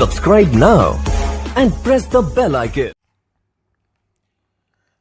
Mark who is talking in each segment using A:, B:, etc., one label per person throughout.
A: Subscribe now and press the bell icon.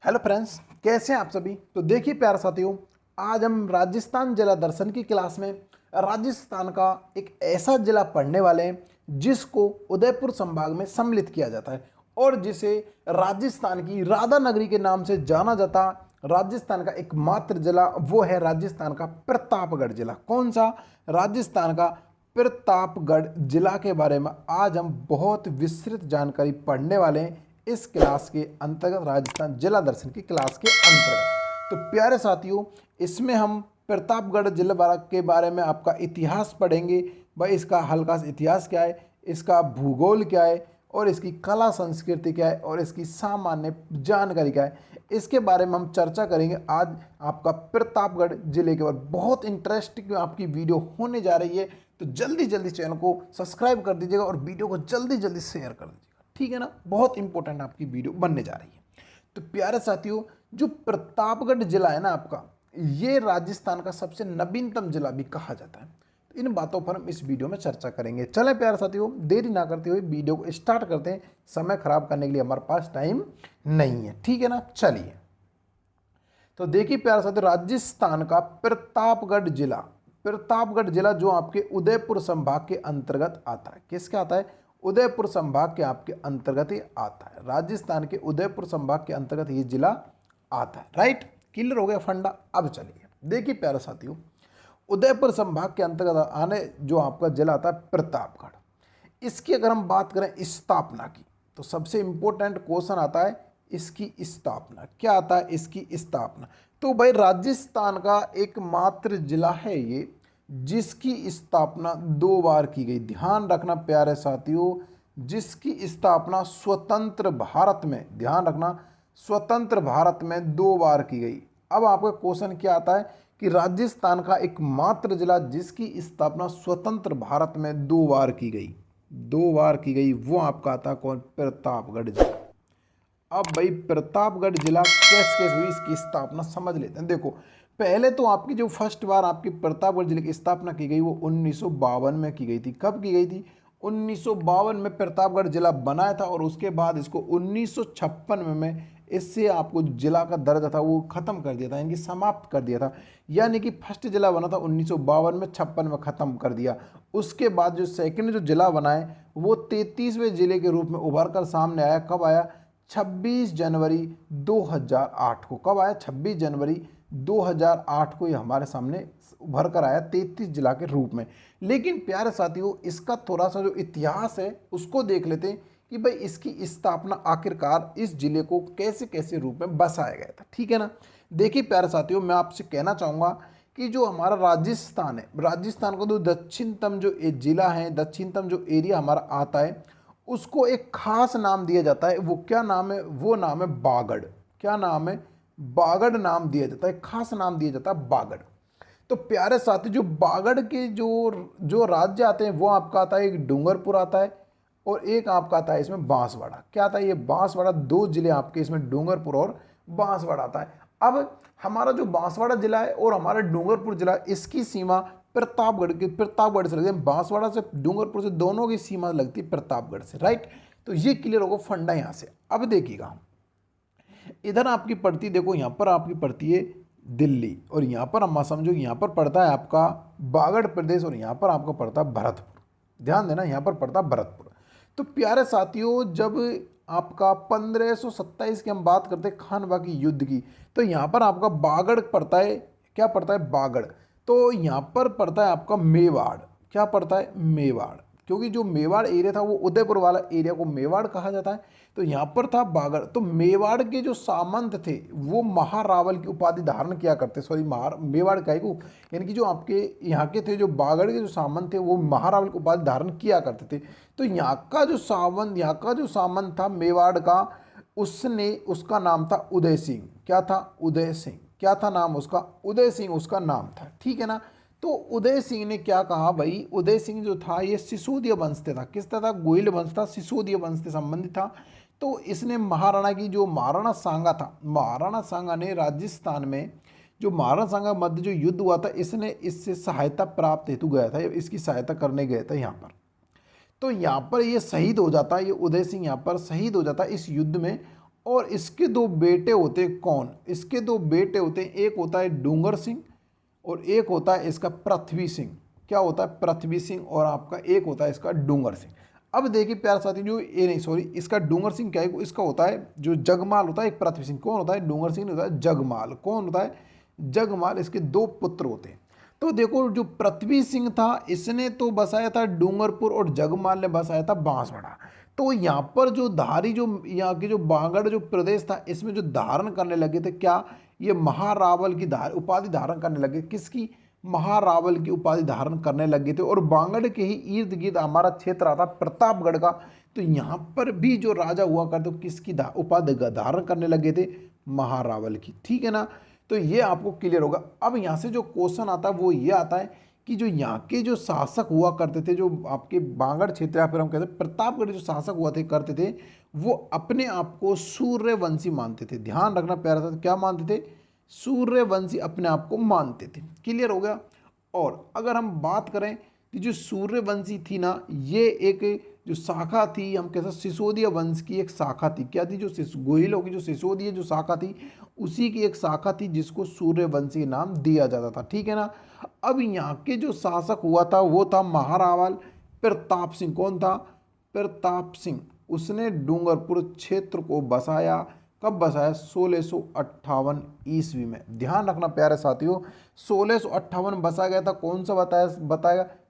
B: Hello friends, कैसे हैं आप सभी। तो देखिए प्यारे साथियों, आज हम राजस्थान जिला दर्शन की क्लास में राजस्थान का एक ऐसा जिला पढ़ने वाले हैं जिसको उदयपुर संभाग में सम्मिलित किया जाता है और जिसे राजस्थान की राधा नगरी के नाम से जाना जाता। राजस्थान का एकमात्र जिला वो है राजस्थान का प्रतापगढ़ जिला। कौन सा? राजस्थान का प्रतापगढ़ जिला के बारे में आज हम बहुत विस्तृत जानकारी पढ़ने वाले हैं इस क्लास के अंतर्गत, राजस्थान जिला दर्शन की क्लास के अंतर्गत। तो प्यारे साथियों, इसमें हम प्रतापगढ़ जिला के बारे में आपका इतिहास पढ़ेंगे। भाई इसका हल्का सा इतिहास क्या है, इसका भूगोल क्या है और इसकी कला संस्कृति क्या है और इसकी सामान्य जानकारी क्या है, इसके बारे में हम चर्चा करेंगे। आज आपका प्रतापगढ़ जिले के बाद बहुत इंटरेस्टिंग आपकी वीडियो होने जा रही है, तो जल्दी जल्दी चैनल को सब्सक्राइब कर दीजिएगा और वीडियो को जल्दी जल्दी शेयर कर दीजिएगा, ठीक है ना। बहुत इंपॉर्टेंट आपकी वीडियो बनने जा रही है। तो प्यारे साथियों, जो प्रतापगढ़ जिला है ना आपका, ये राजस्थान का सबसे नवीनतम जिला भी कहा जाता है। तो इन बातों पर हम इस वीडियो में चर्चा करेंगे। चलें प्यारे साथियों, देरी ना करते हुए वीडियो को स्टार्ट करते हैं। समय खराब करने के लिए हमारे पास टाइम नहीं है, ठीक है ना। चलिए, तो देखिए प्यारे साथियों, राजस्थान का प्रतापगढ़ जिला जो आपके उदयपुर संभाग के अंतर्गत आता है। किसके आता है? उदयपुर संभाग के आपके अंतर्गत ही आता है। राजस्थान के उदयपुर संभाग के अंतर्गत ये जिला आता है। राइट, क्लियर हो गया फंडा। अब चलिए देखिए प्यारे साथियों, उदयपुर संभाग के अंतर्गत आने जो आपका जिला आता है प्रतापगढ़। इसकी अगर हम बात करें स्थापना की, तो सबसे इंपॉर्टेंट क्वेश्चन आता है इसकी स्थापना। क्या आता है इसकी स्थापना? तो भाई राजस्थान का एकमात्र जिला है ये जिसकी स्थापना 2 बार की गई। ध्यान रखना प्यारे साथियों, जिसकी स्थापना स्वतंत्र भारत में, ध्यान रखना, स्वतंत्र भारत में 2 बार की गई। अब आपका क्वेश्चन क्या आता है कि राजस्थान का एकमात्र जिला जिसकी स्थापना स्वतंत्र भारत में 2 बार की गई, 2 बार की गई, वो आपका आता है कौन? प्रतापगढ़ जिला। अब भाई प्रतापगढ़ जिला कैसे हुई, इसकी स्थापना समझ लेते हैं। देखो, पहले तो आपकी जो फर्स्ट बार आपकी प्रतापगढ़ जिले की स्थापना की गई वो 1952 में की गई थी। कब की गई थी? 1952 में प्रतापगढ़ जिला बनाया था और उसके बाद इसको 1956 में इससे आपको जिला का दर्जा था वो खत्म कर दिया था, यानी कि समाप्त कर दिया था। यानी कि फर्स्ट जिला बना था 1952 में, 56 में खत्म कर दिया। उसके बाद जो सेकंड जो जिला बना है वो 33वें जिले के रूप में उभर कर सामने आया। कब आया? 26 जनवरी 2008 को। कब आया? 26 जनवरी 2008 को ये हमारे सामने उभर कर आया 33 जिला के रूप में। लेकिन प्यारे साथियों, इसका थोड़ा सा जो इतिहास है उसको देख लेते हैं कि भाई इसकी स्थापना आखिरकार इस जिले को कैसे कैसे रूप में बसाया गया था, ठीक है ना। देखिए प्यारे साथियों, मैं आपसे कहना चाहूँगा कि जो हमारा राजस्थान है, राजस्थान का जो दक्षिणतम जो जिला है, दक्षिणतम जो एरिया हमारा आता है, उसको एक खास नाम दिया जाता है। वो क्या नाम है? वो नाम है बागड़। क्या नाम है? बागड़ नाम दिया जाता है, खास नाम दिया जाता है बागड़। तो प्यारे साथी, जो बागड़ के जो राज्य आते हैं वो आपका आता है, एक डूंगरपुर आता है और एक आपका आता है इसमें बांसवाड़ा। क्या आता है? ये बांसवाड़ा। 2 जिले आपके इसमें, डूंगरपुर और बांसवाड़ा आता है। अब हमारा जो बांसवाड़ा जिला है और हमारा डूंगरपुर जिला, इसकी सीमा प्रतापगढ़ से लगती है। बांसवाड़ा से, डूंगरपुर से, दोनों की सीमा लगती है प्रतापगढ़ से। राइट, तो ये क्लियर होगा फंडा यहाँ से। अब देखिएगा, इधर आपकी पड़ती, देखो यहाँ पर आपकी पड़ती है दिल्ली और यहाँ पर हम समझो यहाँ पर पड़ता है आपका बागड़ प्रदेश और यहाँ पर आपका पड़ता है भरतपुर। ध्यान देना, यहाँ पर पड़ता है भरतपुर। तो प्यारे साथियों, जब आपका 1527 की हम बात करते हैं खानवा की युद्ध की, तो यहाँ पर आपका बागड़ पड़ता है। क्या पड़ता है? बागड़। तो यहाँ पर पड़ता है आपका मेवाड़। क्या पड़ता है? मेवाड़। क्योंकि जो मेवाड़ एरिया था वो उदयपुर वाला एरिया को मेवाड़ कहा जाता है। तो यहाँ पर था बागड़। तो मेवाड़ के जो सामंत थे वो महारावल की उपाधि धारण किया करते, सॉरी मेवाड़ का को, यानी कि जो आपके यहाँ के थे, जो बागड़ के जो सामंत थे वो महारावल की उपाधि धारण किया करते थे। तो यहाँ का जो सामंत था मेवाड़ का, उसका नाम था उदय सिंह। क्या था? उदय सिंह। क्या था नाम उसका? उदय सिंह उसका नाम था, ठीक है ना। तो उदय सिंह ने क्या कहा भाई, उदय सिंह जो था ये सिसोदिया वंश से था। किस था? गोइल वंश था, सिसोदिया वंश से संबंधित था। तो इसने महाराणा की, जो महाराणा सांगा था, महाराणा सांगा ने राजस्थान में, जो महाराणा सांगा मध्य जो युद्ध हुआ था, इसने इससे सहायता प्राप्त हेतु गया था, इसकी सहायता करने गया था यहाँ पर। तो यहाँ पर ये शहीद हो जाता है, ये उदय सिंह यहाँ पर शहीद हो जाता है इस युद्ध में। और इसके दो बेटे होते हैं, कौन, इसके दो बेटे होते हैं, एक होता है डूंगर सिंह और एक होता है इसका पृथ्वी सिंह। क्या होता है, पृथ्वी सिंह, और आपका एक होता है इसका डूंगर सिंह। अब देखिए प्यारे साथी, जो ये नहीं सॉरी, इसका डूंगर सिंह क्या है, इसका होता है जो जगमाल होता है, एक पृथ्वी सिंह। कौन होता है, डूंगर सिंह होता है जगमाल। कौन होता है, जगमाल। इसके दो पुत्र होते हैं। तो देखो जो पृथ्वी सिंह था इसने तो बसाया था डूंगरपुर और जगमाल ने बसाया था बांसवाड़ा। तो यहाँ पर जो धारी, जो यहाँ के जो बांगड़ जो प्रदेश था, इसमें जो धारण करने लगे थे, क्या ये महारावल की उपाधि धारण करने लगे। किसकी, महारावल की उपाधि धारण करने लगे थे। और बांगड़ के ही इर्द गिर्द हमारा क्षेत्र आता प्रतापगढ़ का। तो यहाँ पर भी जो राजा हुआ करते किसकी उपाधि धारण करने लगे थे, महारावल की। ठीक है ना, तो ये आपको क्लियर होगा। अब यहाँ से जो क्वेश्चन आता है वो ये आता है कि जो यहाँ के जो शासक हुआ करते थे, जो आपके बांगड़ क्षेत्र या फिर हम कहते हैं प्रतापगढ़ जो शासक हुआ थे करते थे, वो अपने आप को सूर्यवंशी मानते थे। ध्यान रखना प्यारा सा, क्या मानते थे, सूर्यवंशी अपने आप को मानते थे। क्लियर हो गया। और अगर हम बात करें कि जो सूर्यवंशी थी ना, ये एक जो शाखा थी, हम कहते हैं सिसोदिया वंश की एक शाखा थी। क्या थी, जो गोहिलों की जो सिसोदिया जो शाखा थी, उसी की एक शाखा थी जिसको सूर्यवंशी नाम दिया जाता था। ठीक है ना। अब यहाँ के जो शासक हुआ था वो था महारावल प्रताप सिंह। कौन था, प्रताप सिंह। उसने डूंगरपुर क्षेत्र को बसाया। कब बसाया, 1658 ईस्वी में। ध्यान रखना प्यारे साथियों, 1658 बसाया गया था। कौन सा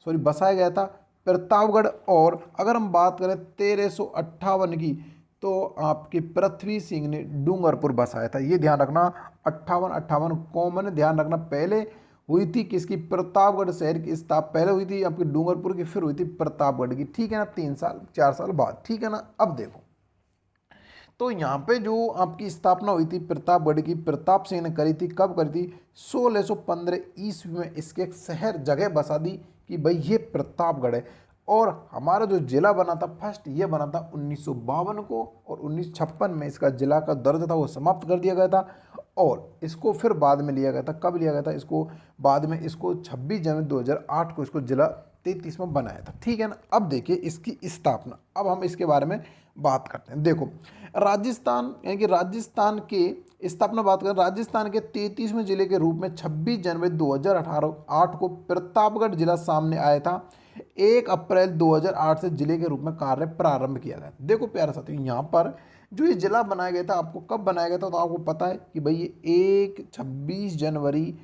B: बसाया गया था, प्रतापगढ़। और अगर हम बात करें 1358 की, तो आपके पृथ्वी सिंह ने डूंगरपुर बसाया था। ये ध्यान रखना, 58 कॉमन ध्यान रखना। पहले हुई थी किसकी, प्रतापगढ़ शहर की स्थापना पहले हुई थी आपकी डूंगरपुर की, फिर हुई थी प्रतापगढ़ की। ठीक है ना, 3-4 साल बाद। ठीक है ना। अब देखो, तो यहाँ पे जो आपकी स्थापना हुई थी प्रतापगढ़ की, प्रताप सिंह ने करी थी। कब करी थी, 1615 ईस्वी में। इसके एक शहर जगह बसा दी कि भाई ये प्रतापगढ़ है। और हमारा जो जिला बना था फर्स्ट, ये बना था 1952 को, और 1956 में इसका जिला का दर्जा था वो समाप्त कर दिया गया था। और इसको फिर बाद में लिया गया था। कब लिया गया था इसको, बाद में इसको 26 जनवरी 2008 को इसको जिला 33 में बनाया था। ठीक है ना। अब देखिए इसकी स्थापना, अब हम इसके बारे में बात करते हैं। देखो राजस्थान, यानी कि राजस्थान के स्थापना बात करें, राजस्थान के 33वें जिले के रूप में 26 जनवरी 2008 को प्रतापगढ़ जिला सामने आया था। 1 अप्रैल 2008 से जिले के रूप में कार्य प्रारंभ किया गया। देखो प्यारे साथियों, यहाँ पर जो ये जिला बनाया गया था, आपको कब बनाया गया था, तो आपको पता है कि भाई ये 26 जनवरी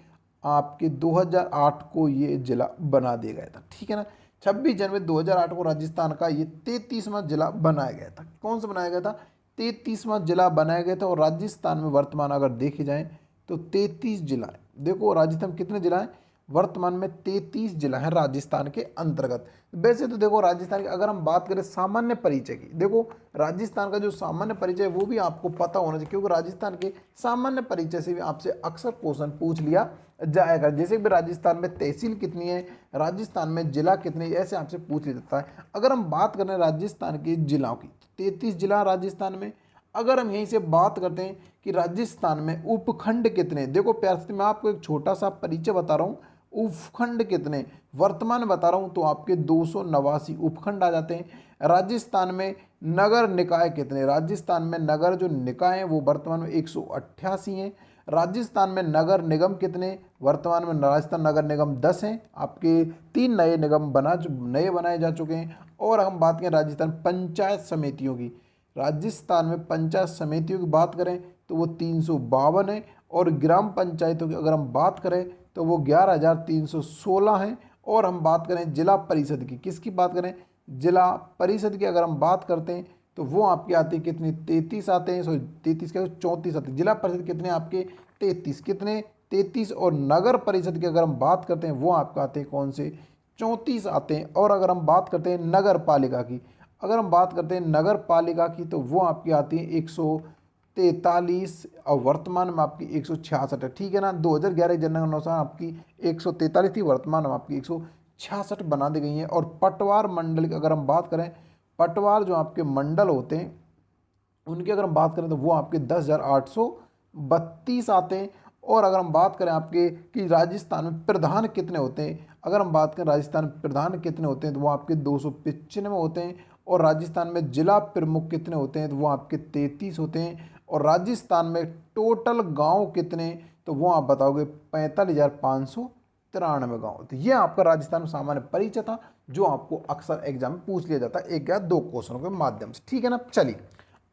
B: आपके 2008 को ये जिला बना दिया गया था। ठीक है ना। 26 जनवरी 2008 को राजस्थान का ये 33वां जिला बनाया गया था। कौन सा बनाया गया था, 33वां जिला बनाया गया था। और राजस्थान में वर्तमान अगर देखे जाएँ तो 33 जिला है। देखो राजस्थान में कितने जिला हैं, वर्तमान में 33 जिला है राजस्थान के अंतर्गत। वैसे तो देखो राजस्थान की अगर हम बात करें सामान्य परिचय की, देखो राजस्थान का जो सामान्य परिचय है वो भी आपको पता होना चाहिए, क्योंकि राजस्थान के सामान्य परिचय से भी आपसे अक्सर क्वेश्चन पूछ लिया जाएगा। जैसे कि राजस्थान में तहसील कितनी है, राजस्थान में जिला कितने, ऐसे आपसे पूछ लिया जाता है। अगर हम बात करें राजस्थान के जिलों की, 33 जिला राजस्थान में। अगर हम यहीं से बात करते हैं कि राजस्थान में उपखंड कितने, देखो प्यार, मैं आपको एक छोटा सा परिचय बता रहा हूँ। उपखंड कितने वर्तमान में बता रहा हूं, तो आपके 289 उपखंड आ जाते हैं। राजस्थान में नगर निकाय कितने, राजस्थान में नगर जो निकाय हैं वो वर्तमान में 188 हैं। राजस्थान में नगर निगम कितने, वर्तमान में राजस्थान नगर निगम 10 हैं। आपके 3 नए निगम नए बनाए जा चुके हैं। और हम बात करें राजस्थान पंचायत समितियों की, राजस्थान में पंचायत समितियों की बात करें तो वो 352 है। और ग्राम पंचायतों की अगर हम बात करें तो वो 11,316 हैं। और हम बात करें जिला परिषद की, किसकी बात करें, जिला परिषद की अगर हम बात करते हैं तो वो आपके आते हैं कितने, 33 आते हैं। 33 के 34 आते हैं। जिला परिषद कितने आपके 33, कितने 33। और नगर परिषद की अगर हम बात करते हैं वो आपके आते हैं कौन से, 34 आते हैं। और अगर हम बात करते हैं नगर पालिका की, अगर हम बात करते हैं नगर पालिका की तो वो आपकी आती है 143 और वर्तमान में आपकी 166 है। ठीक है ना। 2011 जनगणना अनुसार आपकी 143 थी, वर्तमान में आपकी 166 बना दी गई है। और पटवार मंडल की अगर हम बात करें, पटवार जो आपके मंडल होते हैं उनकी अगर हम बात करें तो वो आपके 10,832 आते हैं। और अगर हम बात करें आपके कि राजस्थान में प्रधान कितने होते हैं, अगर हम बात करें राजस्थान में प्रधान कितने होते हैं तो वो आपके 295 होते हैं। और राजस्थान में जिला प्रमुख कितने होते हैं तो वो आपके 33 होते हैं। और राजस्थान में टोटल गांव कितने, तो वो आप बताओगे 45,593 गाँव। तो ये आपका राजस्थान में सामान्य परिचय था जो आपको अक्सर एग्जाम में पूछ लिया जाता है 1 या 2 क्वेश्चनों के माध्यम से। ठीक है ना, चलिए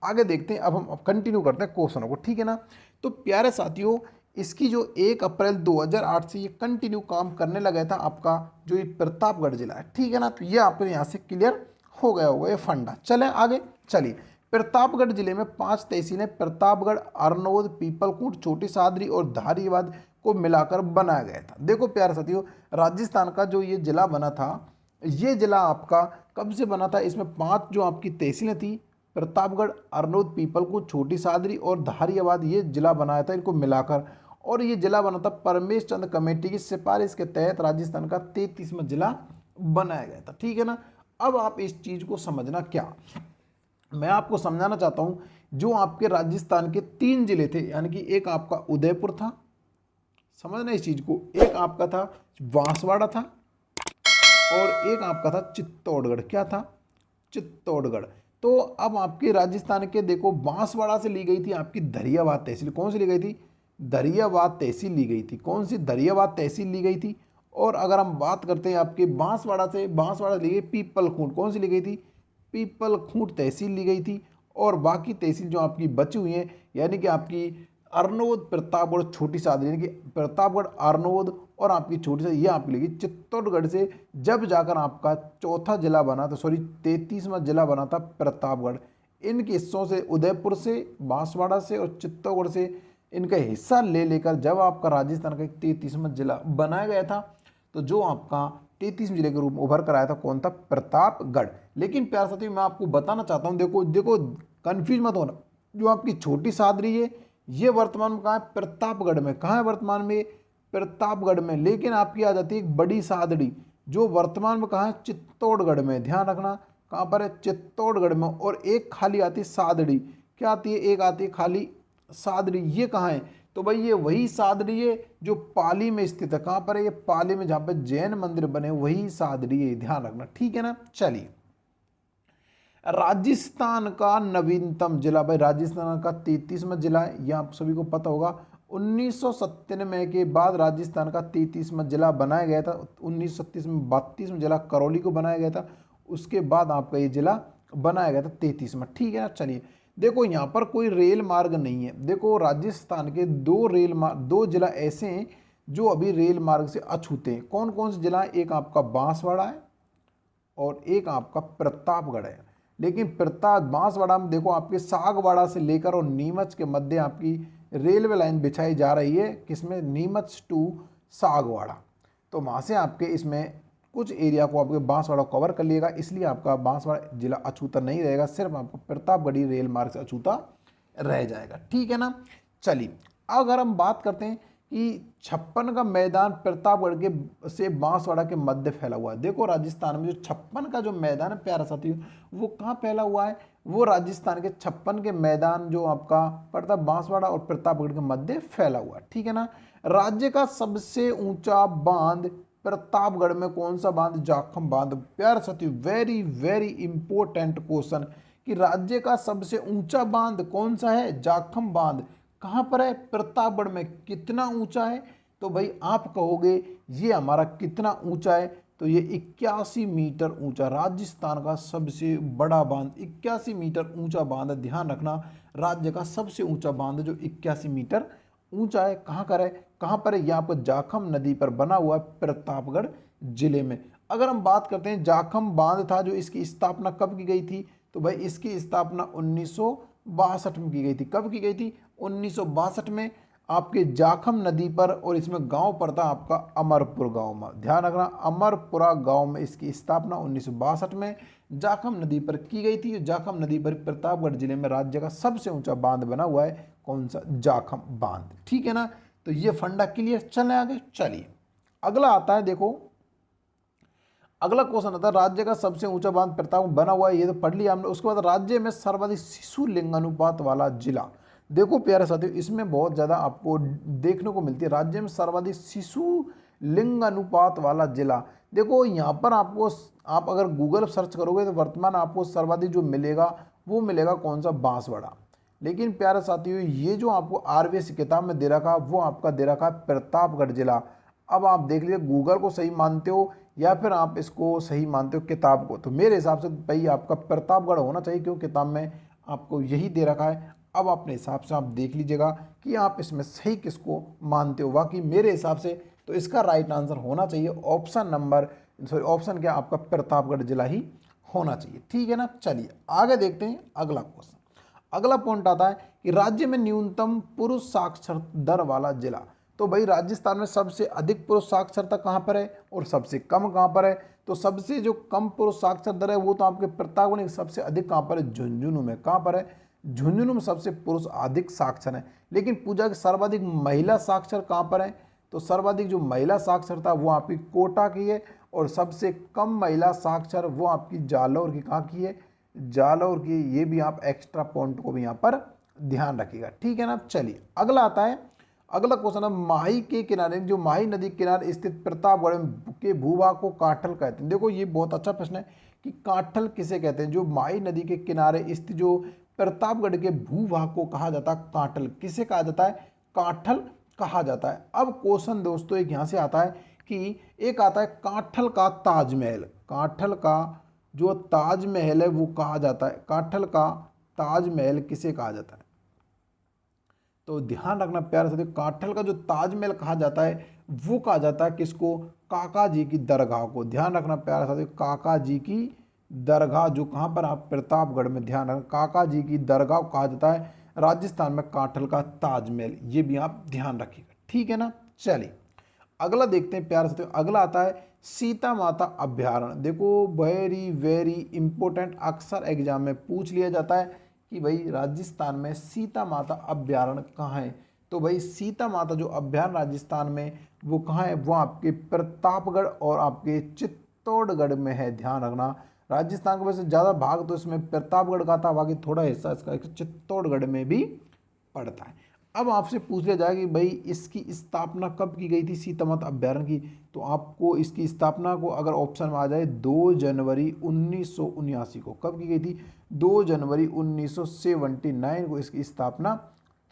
B: आगे देखते हैं। अब हम कंटिन्यू करते हैं क्वेश्चनों को। ठीक है ना, तो प्यारे साथियों इसकी जो 1 अप्रैल 2008 से ये कंटिन्यू काम करने लगा था आपका जो ये प्रतापगढ़ जिला है। ठीक है ना, तो ये आपके यहाँ से क्लियर हो गया होगा ये फंडा। चलें आगे, चलिए प्रतापगढ़ जिले में 5 तहसीलें प्रतापगढ़, अरनोद, पीपलकुंट, छोटी सादरी और धारीवाद को मिलाकर बनाया गया था। देखो प्यारे साथियों, राजस्थान का जो ये जिला बना था, ये जिला आपका कब से बना था, इसमें 5 जो आपकी तहसीलें थी प्रतापगढ़, अरनोद, पीपलकुंट, छोटी सादरी और धारियाबाद, ये जिला बनाया था इनको मिलाकर। और ये जिला बना था परमेश चंद कमेटी की सिफारिश के तहत राजस्थान का 33वां जिला बनाया गया था। ठीक है ना, अब आप इस चीज को समझना, क्या मैं आपको समझाना चाहता हूं, जो आपके राजस्थान के 3 जिले थे, यानी कि एक आपका उदयपुर था, समझना इस चीज को, एक आपका था बांसवाड़ा था और एक आपका था चित्तौड़गढ़। क्या था, चित्तौड़गढ़। तो अब आपके राजस्थान के देखो बांसवाड़ा से ली गई थी आपकी धरियावाद तहसील। कौन सी ली गई थी, धरियावाद तहसील ली गई थी। कौन सी, धरियावाद तहसील ली गई थी। और अगर हम बात करते हैं आपके बांसवाड़ा से, बांसवाड़ा ली गई पीपलखूंट। कौन सी ली गई थी, पीपलखूंट तहसील ली गई थी। और बाकी तहसील जो आपकी बची हुई हैं, यानी कि आपकी अरनोद, प्रतापगढ़, छोटी सादरी, यानी कि प्रतापगढ़, अरनोद और आपकी छोटी सादरी, ये आपकी लगी चित्तौड़गढ़ से। जब जाकर आपका चौथा जिला बना, तो सॉरी 33वां जिला बना था प्रतापगढ़। इन हिस्सों से, उदयपुर से, बांसवाड़ा से और चित्तौड़गढ़ से इनका हिस्सा ले लेकर जब आपका राजस्थान का 33वां जिला बनाया गया था, तो जो आपका 33वें जिले के रूप में उभर कर आया था कौन था, प्रतापगढ़। लेकिन प्यारे साथियों मैं आपको बताना चाहता हूं, देखो देखो कंफ्यूज मत होना, जो आपकी छोटी सादरी है ये वर्तमान में कहाँ है, प्रतापगढ़ में। कहाँ है वर्तमान में, प्रतापगढ़ में। लेकिन आपकी आ जाती है एक बड़ी सादड़ी जो वर्तमान में कहाँ है, चित्तौड़गढ़ में। ध्यान रखना कहाँ पर है, चित्तौड़गढ़ में। और एक खाली आती है सादड़ी, क्या आती है, एक आती है खाली सादड़ी। ये कहाँ है, तो भाई ये वही सादड़ी है जो पाली में स्थित है। कहाँ पर है, ये पाली में, जहाँ पर जैन मंदिर बने, वही सादड़ी है। ध्यान रखना, ठीक है ना। चलिए राजस्थान का नवीनतम जिला, भाई राजस्थान का 33वां जिला है, यह आप सभी को पता होगा। 1997 के बाद राजस्थान का 33वां जिला बनाया गया था। 1937 में 32वां जिला करौली को बनाया गया था। उसके बाद आपका ये जिला बनाया गया था 33वां। ठीक है ना, चलिए देखो यहाँ पर कोई रेल मार्ग नहीं है। देखो राजस्थान के 2 जिला ऐसे हैं जो अभी रेल मार्ग से अछूते हैं। कौन कौन से जिला है, एक आपका बांसवाड़ा है और एक आपका प्रतापगढ़ है। लेकिन बांसवाड़ा में देखो आपके सागवाड़ा से लेकर और नीमच के मध्य आपकी रेलवे लाइन बिछाई जा रही है, किसमें, नीमच टू सागवाड़ा। तो वहाँ से आपके इसमें कुछ एरिया को आपके बांसवाड़ा कवर कर लिएगा, इसलिए आपका बांसवाड़ा जिला अछूता नहीं रहेगा, सिर्फ आपको प्रतापगढ़ी रेल मार्ग से अछूता रह जाएगा। ठीक है ना, चलिए अगर हम बात करते हैं कि 56 का मैदान प्रतापगढ़ के से बांसवाड़ा के मध्य फैला हुआ है। देखो राजस्थान में जो 56 का जो मैदान है प्यारा साथियों, वो कहाँ फैला हुआ है, वो राजस्थान के 56 के मैदान जो आपका पड़ता है बांसवाड़ा और प्रतापगढ़ के मध्य फैला हुआ है। ठीक है ना, राज्य का सबसे ऊंचा बांध प्रतापगढ़ में कौन सा बांध, जाखम बांध। प्यारे साथियों वेरी वेरी इंपॉर्टेंट क्वेश्चन, कि राज्य का सबसे ऊंचा बांध कौन सा है, जाखम बांध। कहाँ पर है, प्रतापगढ़ में। कितना ऊंचा है, तो भाई आप कहोगे ये हमारा कितना ऊंचा है, तो ये 81 मीटर ऊंचा, राजस्थान का सबसे बड़ा बांध 81 मीटर ऊंचा बांध है। ध्यान रखना, राज्य का सबसे ऊंचा बांध जो 81 मीटर ऊंचा है। कहाँ पर है, कहाँ पर है, यहाँ पर जाखम नदी पर बना हुआ है प्रतापगढ़ जिले में। अगर हम बात करते हैं जाखम बांध था, जो इसकी स्थापना कब की गई थी, तो भाई इसकी स्थापना 1962 में की गई थी। कब की गई थी, 1962 में, आपके जाखम नदी पर। और इसमें गांव पड़ता आपका अमरपुर गांव में। ध्यान रखना, अमरपुरा गांव में इसकी स्थापना 1962 में जाखम नदी पर की गई थी। जाखम नदी पर प्रतापगढ़ जिले में राज्य का सबसे ऊंचा बांध बना हुआ है, कौन सा, जाखम बांध। ठीक है ना, तो ये फंडा क्लियर। चलें आगे, चलिए अगला आता है, देखो अगला क्वेश्चन आता है, राज्य का सबसे ऊंचा बांध प्रताप बना हुआ है, ये तो पढ़ लिया हमने। उसके बाद राज्य में सर्वाधिक शिशु लिंगानुपात वाला जिला। देखो प्यारे साथियों, इसमें बहुत ज़्यादा आपको देखने को मिलती है राज्य में सर्वाधिक शिशु लिंग अनुपात वाला जिला। देखो यहाँ पर आपको, आप अगर गूगल सर्च करोगे तो वर्तमान आपको सर्वाधिक जो मिलेगा वो मिलेगा कौन सा, बांसवाड़ा। लेकिन प्यारे साथियों, ये जो आपको आरबीएस किताब में दे रखा, वो आपका दे रखा है प्रतापगढ़ जिला। अब आप देख लीजिए गूगल को सही मानते हो या फिर आप इसको सही मानते हो किताब को। तो मेरे हिसाब से भाई आपका प्रतापगढ़ होना चाहिए, क्योंकि किताब में आपको यही दे रखा है। अब अपने हिसाब से आप देख लीजिएगा कि आप इसमें सही किसको मानते हो। बाकी मेरे हिसाब से तो इसका राइट आंसर होना चाहिए ऑप्शन नंबर, सॉरी ऑप्शन क्या, आपका प्रतापगढ़ जिला ही होना चाहिए। ठीक है ना। चलिए आगे देखते हैं अगला क्वेश्चन। अगला पॉइंट आता है कि राज्य में न्यूनतम पुरुष साक्षरता दर वाला जिला। तो भाई राजस्थान में सबसे अधिक पुरुष साक्षरता कहाँ पर है और सबसे कम कहाँ पर है। तो सबसे जो कम पुरुष साक्षरता दर है वो तो आपके प्रतापगढ़ में, सबसे अधिक कहाँ पर है, झुंझुनू में। कहाँ पर है, झुंझुनू में सबसे पुरुष अधिक साक्षर है। लेकिन पूजा की सर्वाधिक महिला साक्षर कहाँ पर है, तो सर्वाधिक जो महिला साक्षरता वो आपकी कोटा की है, और सबसे कम महिला साक्षर वो आपकी जालौर की, कहाँ की है, जालौर की। ये भी आप एक्स्ट्रा पॉइंट को भी यहाँ पर ध्यान रखिएगा। ठीक है ना। चलिए अगला आता है, अगला क्वेश्चन है माही के किनारे, जो माही नदी के किनारे स्थित प्रतापगढ़ के भूभाग को काठल कहते हैं। देखो ये बहुत अच्छा प्रश्न है कि काठल किसे कहते हैं। जो माही नदी के किनारे स्थित जो प्रतापगढ़ के भूभाग को कहा जाता है काठल, किसे कहा जाता है, काठल कहा जाता है। अब क्वेश्चन दोस्तों एक यहाँ से आता है कि एक आता है काठल का ताजमहल। काठल का जो ताजमहल है वो कहा जाता है, काठल का ताजमहल किसे कहा जाता है। तो ध्यान रखना प्यारे साथियों, काठल का जो ताजमहल कहा जाता है वो कहा जाता है किसको, काका जी की दरगाह को। ध्यान रखना प्यारे साथियों, काका जी की दरगाह, जो कहाँ पर, आप प्रतापगढ़ में। ध्यान रखना काका जी की दरगाह को कहा जाता है राजस्थान में काठल का ताजमहल। ये भी आप ध्यान रखिएगा। ठीक है ना। चलिए अगला देखते हैं प्यारे साथियों। अगला आता है सीता माता अभ्यारण्य। देखो वेरी वेरी इंपॉर्टेंट, अक्सर एग्जाम में पूछ लिया जाता है कि भाई राजस्थान में सीता माता अभ्यारण्य कहाँ है। तो भाई सीता माता जो अभ्यारण्य राजस्थान में वो कहाँ है, वो आपके प्रतापगढ़ और आपके चित्तौड़गढ़ में है। ध्यान रखना, राजस्थान का वैसे ज़्यादा भाग तो इसमें प्रतापगढ़ का था, बाकी थोड़ा हिस्सा इसका चित्तौड़गढ़ में भी पड़ता है। अब आपसे पूछ लिया जाए कि भाई इसकी स्थापना कब की गई थी, सीता माता अभ्यारण्य की। तो आपको इसकी स्थापना को अगर ऑप्शन में आ जाए 2 जनवरी 1979 को। कब की गई थी, 2 जनवरी 1979 को इसकी स्थापना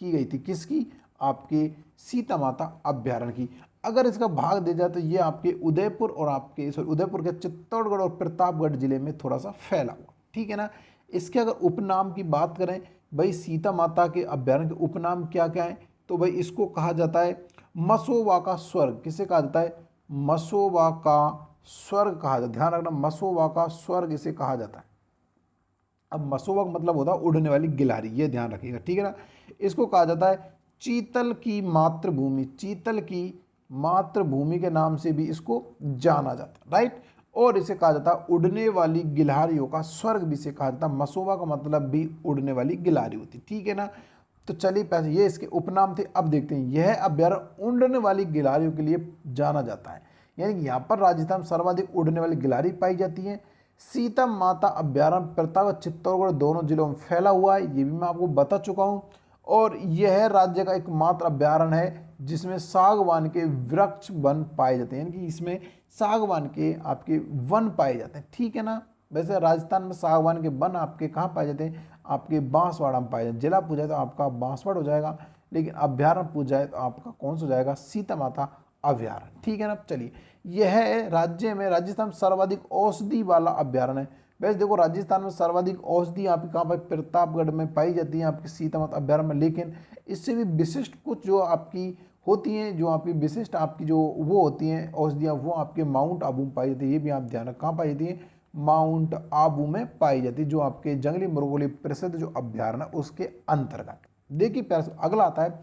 B: की गई थी। किसकी, आपके सीता माता अभ्यारण्य की। अगर इसका भाग दे जाए तो ये आपके उदयपुर और आपके उदयपुर के चित्तौड़गढ़ और प्रतापगढ़ जिले में थोड़ा सा फैला हुआ। ठीक है ना। इसके अगर उपनाम की बात करें, भाई सीता माता के अभ्यारण्य के उपनाम क्या क्या है, तो भाई इसको कहा जाता है मसोवा का स्वर्ग। किसे कहा जाता है, मसोवा का स्वर्ग कहा जाता है। ध्यान रखना, मसोवा का स्वर्ग इसे कहा जाता है। अब मसोवा का मतलब होता है उड़ने वाली गिलहरी, ये ध्यान रखिएगा। ठीक है ना। इसको कहा जाता है चीतल की मातृभूमि, चीतल की मातृभूमि के नाम से भी इसको जाना जाता है, राइट। और इसे कहा जाता है उड़ने वाली गिलहरियों का स्वर्ग भी इसे कहा जाता है। मसोवा का मतलब भी उड़ने वाली गिलहरी होती। ठीक है ना। तो चलिए पहले ये इसके उपनाम थे। अब देखते हैं, यह अभ्यारण्य उड़ने वाली गिलहरियों के लिए जाना जाता है, यानी कि यहाँ पर राजस्थान सर्वाधिक उड़ने वाली गिलहरी पाई जाती है। सीता माता अभ्यारण्य प्रतापगढ़ चित्तौड़गढ़ दोनों जिलों में फैला हुआ है, ये भी मैं आपको बता चुका हूँ। और यह राज्य का एकमात्र अभ्यारण्य है जिसमें सागवान के वृक्ष वन पाए जाते हैं, यानी कि इसमें सागवान के आपके वन पाए जाते हैं। ठीक है ना। वैसे राजस्थान में सागवान के वन आपके कहाँ पाए जाते हैं, आपके बांसवाड़ा में पाए जाते हैं। जिला पूछा तो आपका बांसवाड़ा हो जाएगा, लेकिन अभ्यारण्य पूछ जाए तो आपका कौन सा हो जाएगा, सीता माता अभ्यारण्य। ठीक है ना। चलिए यह राज्य में राजस्थान सर्वाधिक औषधि वाला अभ्यारण्य है। वैसे देखो राजस्थान में सर्वाधिक औषधि आपकी कहाँ पर, प्रतापगढ़ में पाई जाती है, आपकी सीता माता अभ्यारण्य में। लेकिन इससे भी विशिष्ट कुछ जो आपकी होती हैं, जो आपकी विशिष्ट आपकी जो वो होती हैं औषधियाँ, वो आपके माउंट आबू में पाई जाती है। ये भी आप ध्यान रखें, कहाँ पाई जाती है, माउंट आबू में पाई जाती है, जो आपके जंगली मुर्गों के लिए प्रसिद्ध जो अभ्यारण्य उसके अंतर्गत। देखिए प्यारे, अगला आता है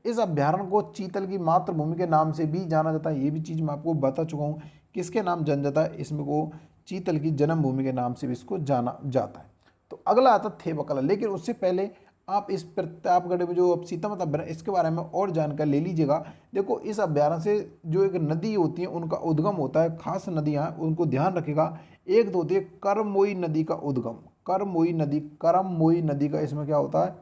B: इस अभ्यारण्य को चीतल की मातृभूमि के नाम से भी जाना जाता है। ये भी चीज़ मैं आपको बता चुका हूँ, किसके नाम जाना जाता है, इसमें को चीतल की जन्मभूमि के नाम से भी इसको जाना जाता है। तो अगला आता है थेबकला। लेकिन उससे पहले आप इस प्रतापगढ़ में जो सीता माता अभ्यारण्य, इसके बारे में और जानकारी ले लीजिएगा। देखो इस अभ्यारण्य से जो एक नदी होती है उनका उद्गम होता है, खास नदियाँ उनको ध्यान रखिएगा। एक तो होती है करमोई नदी का उद्गम, करमोई नदी का इसमें क्या होता है,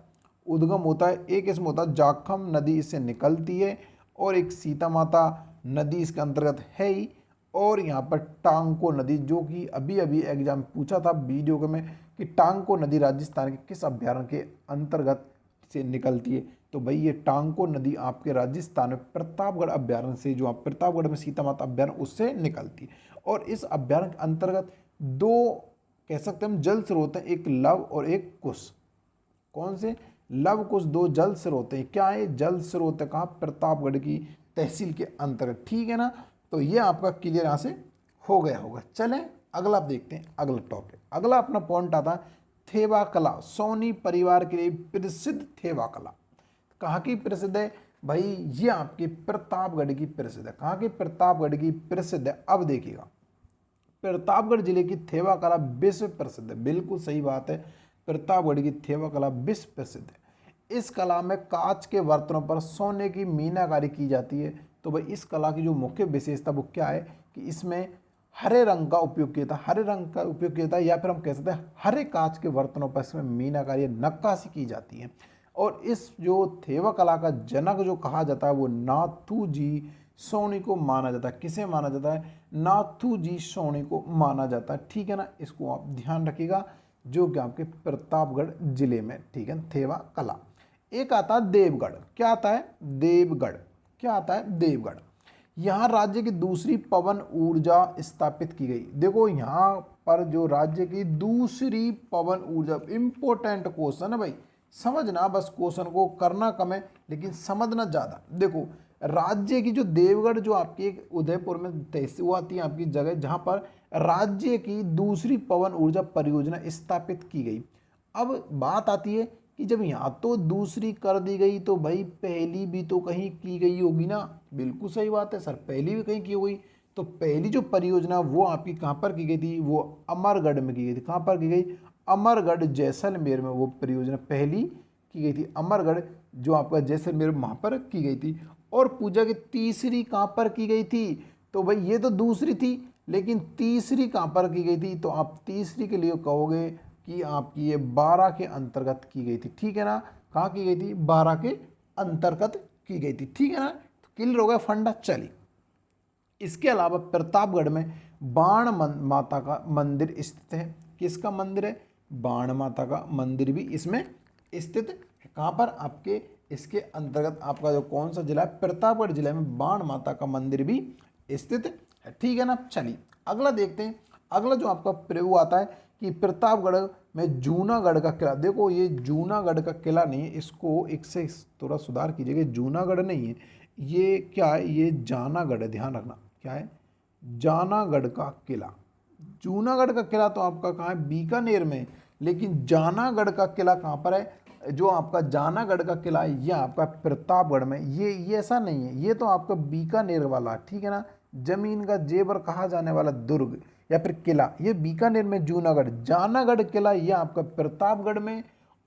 B: उद्गम होता है, एक इसमें होता है जाखम नदी इससे निकलती है, और एक सीता माता नदी इसके अंतर्गत है ही, और यहाँ पर टांको नदी, जो कि अभी अभी एग्जाम पूछा था वीडियो के में कि टांको नदी राजस्थान के किस अभ्यारण्य के अंतर्गत से निकलती है। तो भाई ये टांको नदी आपके राजस्थान में प्रतापगढ़ अभ्यारण्य से, जो आप प्रतापगढ़ में सीता माता अभ्यारण्य उससे निकलती है। और इस अभ्यारण्य के अंतर्गत दो कह सकते हैं हम जल स्रोत हैं, एक लव और एक कुश। कौन से? लव कुश दो जल स्रोत हैं। क्या है? जल स्रोत है कहाँ? प्रतापगढ़ की तहसील के अंतर्गत। ठीक है ना, तो ये आपका क्लियर यहाँ से हो गया होगा। चलें अगला आप देखते हैं, अगला टॉपिक, अगला अपना पॉइंट आता है थेवा कला। सोनी परिवार के लिए प्रसिद्ध थेवा कला कहाँ की प्रसिद्ध है? भाई ये आपकी प्रतापगढ़ की प्रसिद्ध है। कहाँ की? प्रतापगढ़ की प्रसिद्ध है। अब देखिएगा, प्रतापगढ़ जिले की थेवा कला विश्व प्रसिद्ध है। बिल्कुल सही बात है, प्रतापगढ़ की थेवा कला विश्व प्रसिद्ध है। इस कला में कांच के बर्तनों पर सोने की मीनाकारी की जाती है। तो भाई इस कला की जो मुख्य विशेषता वो क्या है कि इसमें हरे रंग का उपयोग किया था, हरे रंग का उपयोग किया था, या फिर हम कह सकते हैं हरे कांच के बर्तनों पर इसमें मीनाकारी नक्काशी की जाती है। और इस जो थेवा कला का जनक जो कहा जाता है वो नाथू जी सोनी को माना जाता है। किसे माना जाता है? नाथू जी सोनी को माना जाता है। ठीक है ना, इसको आप ध्यान रखिएगा, जो कि आपके प्रतापगढ़ जिले में। ठीक है, थेवा कला। एक आता है देवगढ़। क्या आता है? देवगढ़। क्या आता है? देवगढ़। यहाँ राज्य की दूसरी पवन ऊर्जा स्थापित की गई। देखो यहाँ पर जो राज्य की दूसरी पवन ऊर्जा, इंपॉर्टेंट क्वेश्चन है भाई, समझना बस, क्वेश्चन को करना कम है लेकिन समझना ज़्यादा। देखो राज्य की जो देवगढ़ जो आपकी एक उदयपुर में तहसील आती है आपकी जगह, जहाँ पर राज्य की दूसरी पवन ऊर्जा परियोजना स्थापित की गई। अब बात आती है कि जब यहाँ तो दूसरी कर दी गई तो भाई पहली भी तो कहीं की गई होगी ना। बिल्कुल सही बात है सर, पहली भी कहीं की होगी। तो पहली जो परियोजना वो आपकी कहाँ पर की गई थी? वो अमरगढ़ में की गई थी। कहाँ पर की गई? अमरगढ़ जैसलमेर में वो परियोजना पहली की गई थी। अमरगढ़ जो आपका जैसलमेर वहाँ पर की गई थी। और पूजा की तीसरी कहाँ पर की गई थी? तो भाई ये तो दूसरी थी, लेकिन तीसरी कहाँ पर की गई थी? तो आप तीसरी के लिए कहोगे कि आपकी ये 12 के अंतर्गत की गई थी। ठीक है ना, कहाँ की गई थी? 12 के अंतर्गत की गई थी। ठीक है ना, तो क्लियर हो गया फंडा। चलिए, इसके अलावा प्रतापगढ़ में बाण माता का मंदिर स्थित है। किसका मंदिर है? बाण माता का मंदिर भी इसमें स्थित है। कहाँ पर? आपके इसके अंतर्गत आपका जो कौन सा जिला है? प्रतापगढ़ जिले में बाण माता का मंदिर भी स्थित है। ठीक है ना, चलिए अगला देखते हैं। अगला जो आपका प्रयोग आता है कि प्रतापगढ़ में जूनागढ़ का किला। देखो ये जूनागढ़ का किला नहीं है, इसको एक से थोड़ा सुधार कीजिएगा। जूनागढ़ नहीं है, ये क्या है? ये जानागढ़ है, ध्यान रखना। क्या है? जानागढ़ का किला। जूनागढ़ का किला तो आपका कहाँ है? बीकानेर में। लेकिन जानागढ़ का किला कहाँ पर है? जो आपका जानागढ़ का किला है ये आपका प्रतापगढ़ में। ये ऐसा नहीं है, ये तो आपका बीकानेर वाला। ठीक है ना, जमीन का जेवर कहा जाने वाला दुर्ग या फिर किला, ये बीकानेर में जूनागढ़। जानागढ़ किला ये आपका प्रतापगढ़ में।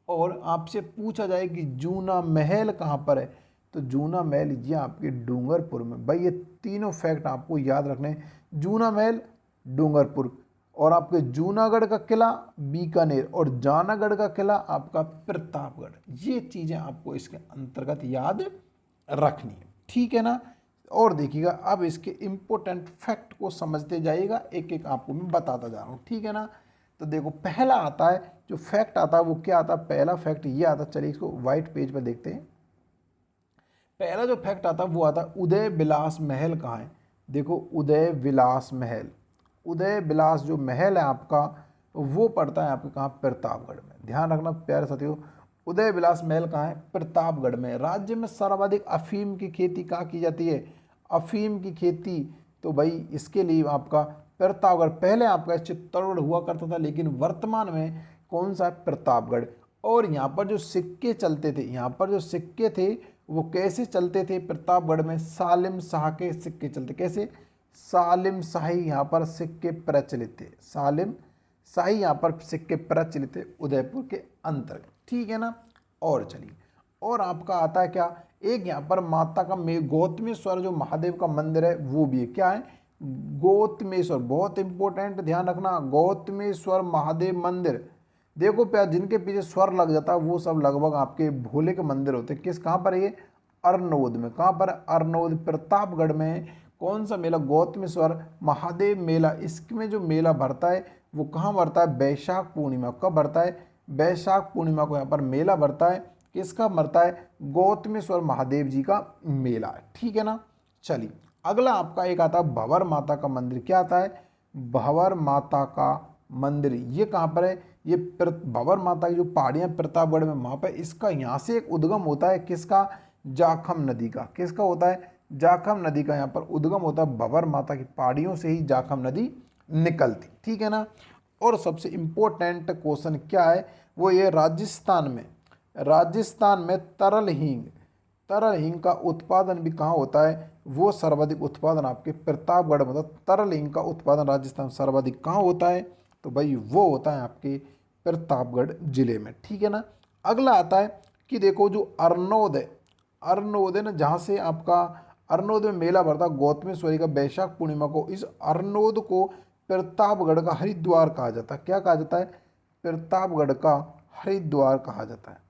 B: और आपसे पूछा जाए कि जूना महल कहाँ पर है? तो जूना महल ये आपके डूंगरपुर में। भाई ये तीनों फैक्ट आपको याद रखने हैं। जूना महल डूंगरपुर, और आपके जूनागढ़ का किला बीकानेर, और जानागढ़ का किला आपका प्रतापगढ़। ये चीज़ें आपको इसके अंतर्गत याद रखनी है। ठीक है ना, और देखिएगा अब इसके इम्पोर्टेंट फैक्ट को समझते जाइएगा, एक एक आपको मैं बताता जा रहा हूँ। ठीक है ना, तो देखो पहला आता है जो फैक्ट आता है वो क्या आता है? पहला फैक्ट ये आता है, चलिए इसको व्हाइट पेज पर देखते हैं। पहला जो फैक्ट आता है वो आता है उदय विलास महल कहाँ है? देखो उदय विलास महल, उदय विलास जो महल है आपका वो पड़ता है आपके कहाँ? प्रतापगढ़ में। ध्यान रखना प्यारे साथियों, उदय विलास महल कहाँ है? प्रतापगढ़ में। राज्य में सर्वाधिक अफीम की खेती कहाँ की जाती है? अफीम की खेती तो भाई इसके लिए आपका प्रतापगढ़। पहले आपका चित्तौड़गढ़ हुआ करता था, लेकिन वर्तमान में कौन सा? प्रतापगढ़। और यहाँ पर जो सिक्के चलते थे, यहाँ पर जो सिक्के थे वो कैसे चलते थे? प्रतापगढ़ में सालिम शाह के सिक्के चलते। कैसे? सालिम शाही यहाँ पर सिक्के प्रचलित थे। सालिम शाही यहाँ पर सिक्के प्रचलित थे उदयपुर के अंतर्गत। ठीक है ना, और चलिए और आपका आता है क्या? एक यहाँ पर माता का गौतमेश्वर जो महादेव का मंदिर है वो भी है। क्या है? गौतमेश्वर, बहुत इंपॉर्टेंट, ध्यान रखना। गौतमेश्वर महादेव मंदिर देखो प्यार, जिनके पीछे स्वर लग जाता है वो सब लगभग आपके भोले के मंदिर होते हैं। किस, कहाँ पर है ये? अरनोद में। कहाँ पर? अरनोद, प्रतापगढ़ में। कौन सा मेला? गौतमेश्वर महादेव मेला। इसमें जो मेला भरता है वो कहाँ भरता है? वैशाख पूर्णिमा। कब भरता है? वैशाख पूर्णिमा को यहाँ पर मेला भरता है। किसका भरता है? गौतमेश्वर महादेव जी का मेला। ठीक है ना। चलिए अगला आपका एक आता है भंवर माता का मंदिर। क्या आता है? भंवर माता का मंदिर। ये कहाँ पर है? ये भंवर माता की जो पहाड़ियाँ प्रतापगढ़ में, वहाँ पर इसका यहाँ से एक उद्गम होता है। किसका? जाखम नदी का। किसका होता है? जाखम नदी का यहाँ पर उद्गम होता है। भंवर माता की पहाड़ियों से ही जाखम नदी निकलती। ठीक है ना। और सबसे इम्पोर्टेंट क्वेश्चन क्या है? वो ये राजस्थान में तरल हींग का उत्पादन भी कहाँ होता है? वो सर्वाधिक उत्पादन आपके प्रतापगढ़ में होता है। तरल हींग का उत्पादन राजस्थान सर्वाधिक कहाँ होता है? तो भाई वो होता है आपके प्रतापगढ़ जिले में। ठीक है ना। अगला आता है कि देखो जो अरनोद है ना, जहाँ से आपका अरनोद में मेला भरता गौतमेश्वरी का वैशाख पूर्णिमा को, इस अरनोद को प्रतापगढ़ का हरिद्वार कहा जाता है। क्या कहा जाता है? प्रतापगढ़ का हरिद्वार कहा जाता है।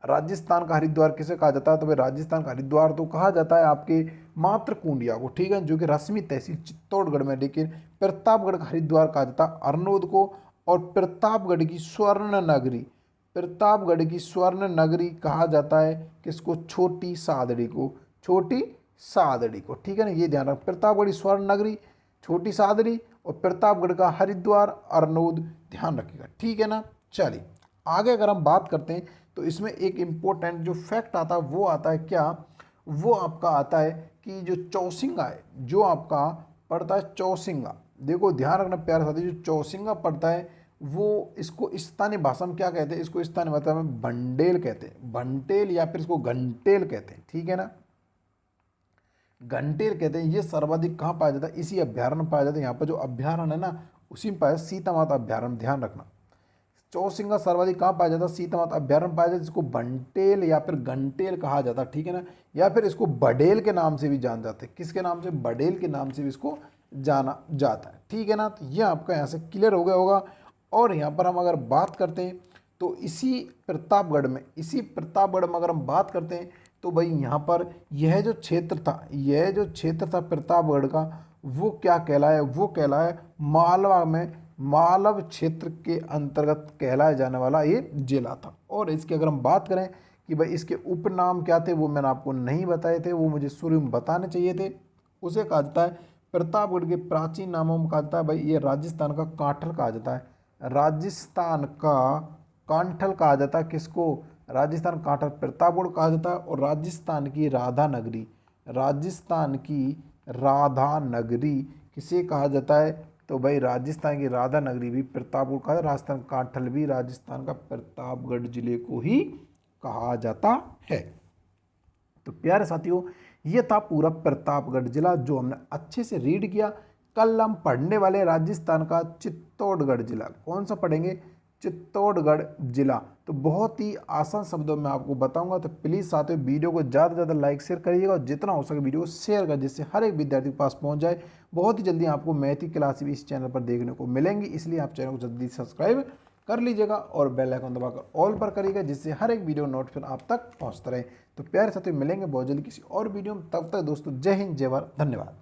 B: राजस्थान का हरिद्वार किसे कहा जाता है? तो भाई राजस्थान का हरिद्वार तो कहा जाता है आपके मातृकुंडिया को। ठीक है, जो कि रश्मि तहसील चित्तौड़गढ़ में। लेकिन प्रतापगढ़ का हरिद्वार कहा जाता है अरनोद को। और प्रतापगढ़ की स्वर्ण नगरी कहा जाता है किसको? छोटी सादड़ी को। ठीक है ना, ये ध्यान रख। प्रतापगढ़ की स्वर्ण नगरी, छोटी सादड़ी, और प्रतापगढ़ का हरिद्वार अरनोद, ध्यान रखिएगा। ठीक है ना। चलिए आगे अगर हम बात करते हैं तो इसमें एक इम्पोर्टेंट जो फैक्ट आता है वो आता है क्या? वो आपका आता है कि जो चौसिंगा है, जो आपका पड़ता है चौसिंगा, देखो ध्यान रखना प्यारे साथी, जो चौसिंगा पड़ता है वो इसको स्थानीय भाषा में क्या कहते हैं? इसको स्थानीय भाषा में भंडेल कहते हैं। भंटेल या फिर इसको घंटेल कहते हैं। ठीक है ना, घंटेल कहते हैं। ये सर्वाधिक कहाँ पाया जाता है? इसी अभ्यारण्य पाया जाता है। यहाँ पर जो अभ्यारण्य है ना, उसी में पाया जाता है, सीता माता अभ्यारण्य। ध्यान रखना, चौसिंगा सर्वाधिक कहाँ पाया जाता है? सीता माता अभ्यारण्य पाया जाता है, जिसको भंटेल या फिर घंटेल कहा जाता है। ठीक है ना, या फिर इसको बडेल के नाम से भी जान जाते हैं। किसके नाम से? बडेल के नाम से भी इसको जाना जाता है। ठीक है ना, तो यह आपका यहाँ से क्लियर हो गया होगा। और यहाँ पर हम अगर बात करते हैं तो इसी प्रतापगढ़ में अगर हम बात करते हैं तो भाई यहाँ पर यह जो क्षेत्र था प्रतापगढ़ का, वो क्या कहलाया? वो कहलाया मालवा में, मालव क्षेत्र के अंतर्गत कहलाया जाने वाला ये जिला था। और इसकी अगर हम बात करें कि भाई इसके उपनाम क्या थे, वो मैंने आपको नहीं बताए थे, वो मुझे शुरू में बताने चाहिए थे। उसे कहा जाता है प्रतापगढ़ के प्राचीन नामों में कहा जाता है भाई ये राजस्थान का कांठल कहा जाता है। राजस्थान का कांठल कहा जाता है। किसको? राजस्थान कांठल प्रतापगढ़ कहा जाता है। और राजस्थान की राधा नगरी किसे कहा जाता है? तो भाई राजस्थान की राधा नगरी भी प्रतापगढ़ कहा जाता है। राजस्थान कांठल भी राजस्थान का प्रतापगढ़ जिले को ही कहा जाता है। तो प्यारे साथियों, ये था पूरा प्रतापगढ़ जिला जो हमने अच्छे से रीड किया। कल हम पढ़ने वाले राजस्थान का चित्तौड़गढ़ जिला। कौन सा पढ़ेंगे? चित्तौड़गढ़ जिला। तो बहुत ही आसान शब्दों में आपको बताऊंगा। तो प्लीज़ साथियों वीडियो को ज़्यादा से ज़्यादा लाइक शेयर करिएगा और जितना हो सके वीडियो को शेयर कर, जिससे हर एक विद्यार्थी के पास पहुंच जाए। बहुत ही जल्दी आपको मैथ की क्लास भी इस चैनल पर देखने को मिलेंगी, इसलिए आप चैनल को जल्दी सब्सक्राइब कर लीजिएगा और बेल आइकन दबाकर ऑल पर करिएगा, जिससे हर एक वीडियो नोटिफिकेशन आप तक पहुँचता रहे। तो प्यारे साथियों मिलेंगे बहुत जल्दी किसी और वीडियो में। तब तक दोस्तों जय हिंद, जय भारत, धन्यवाद।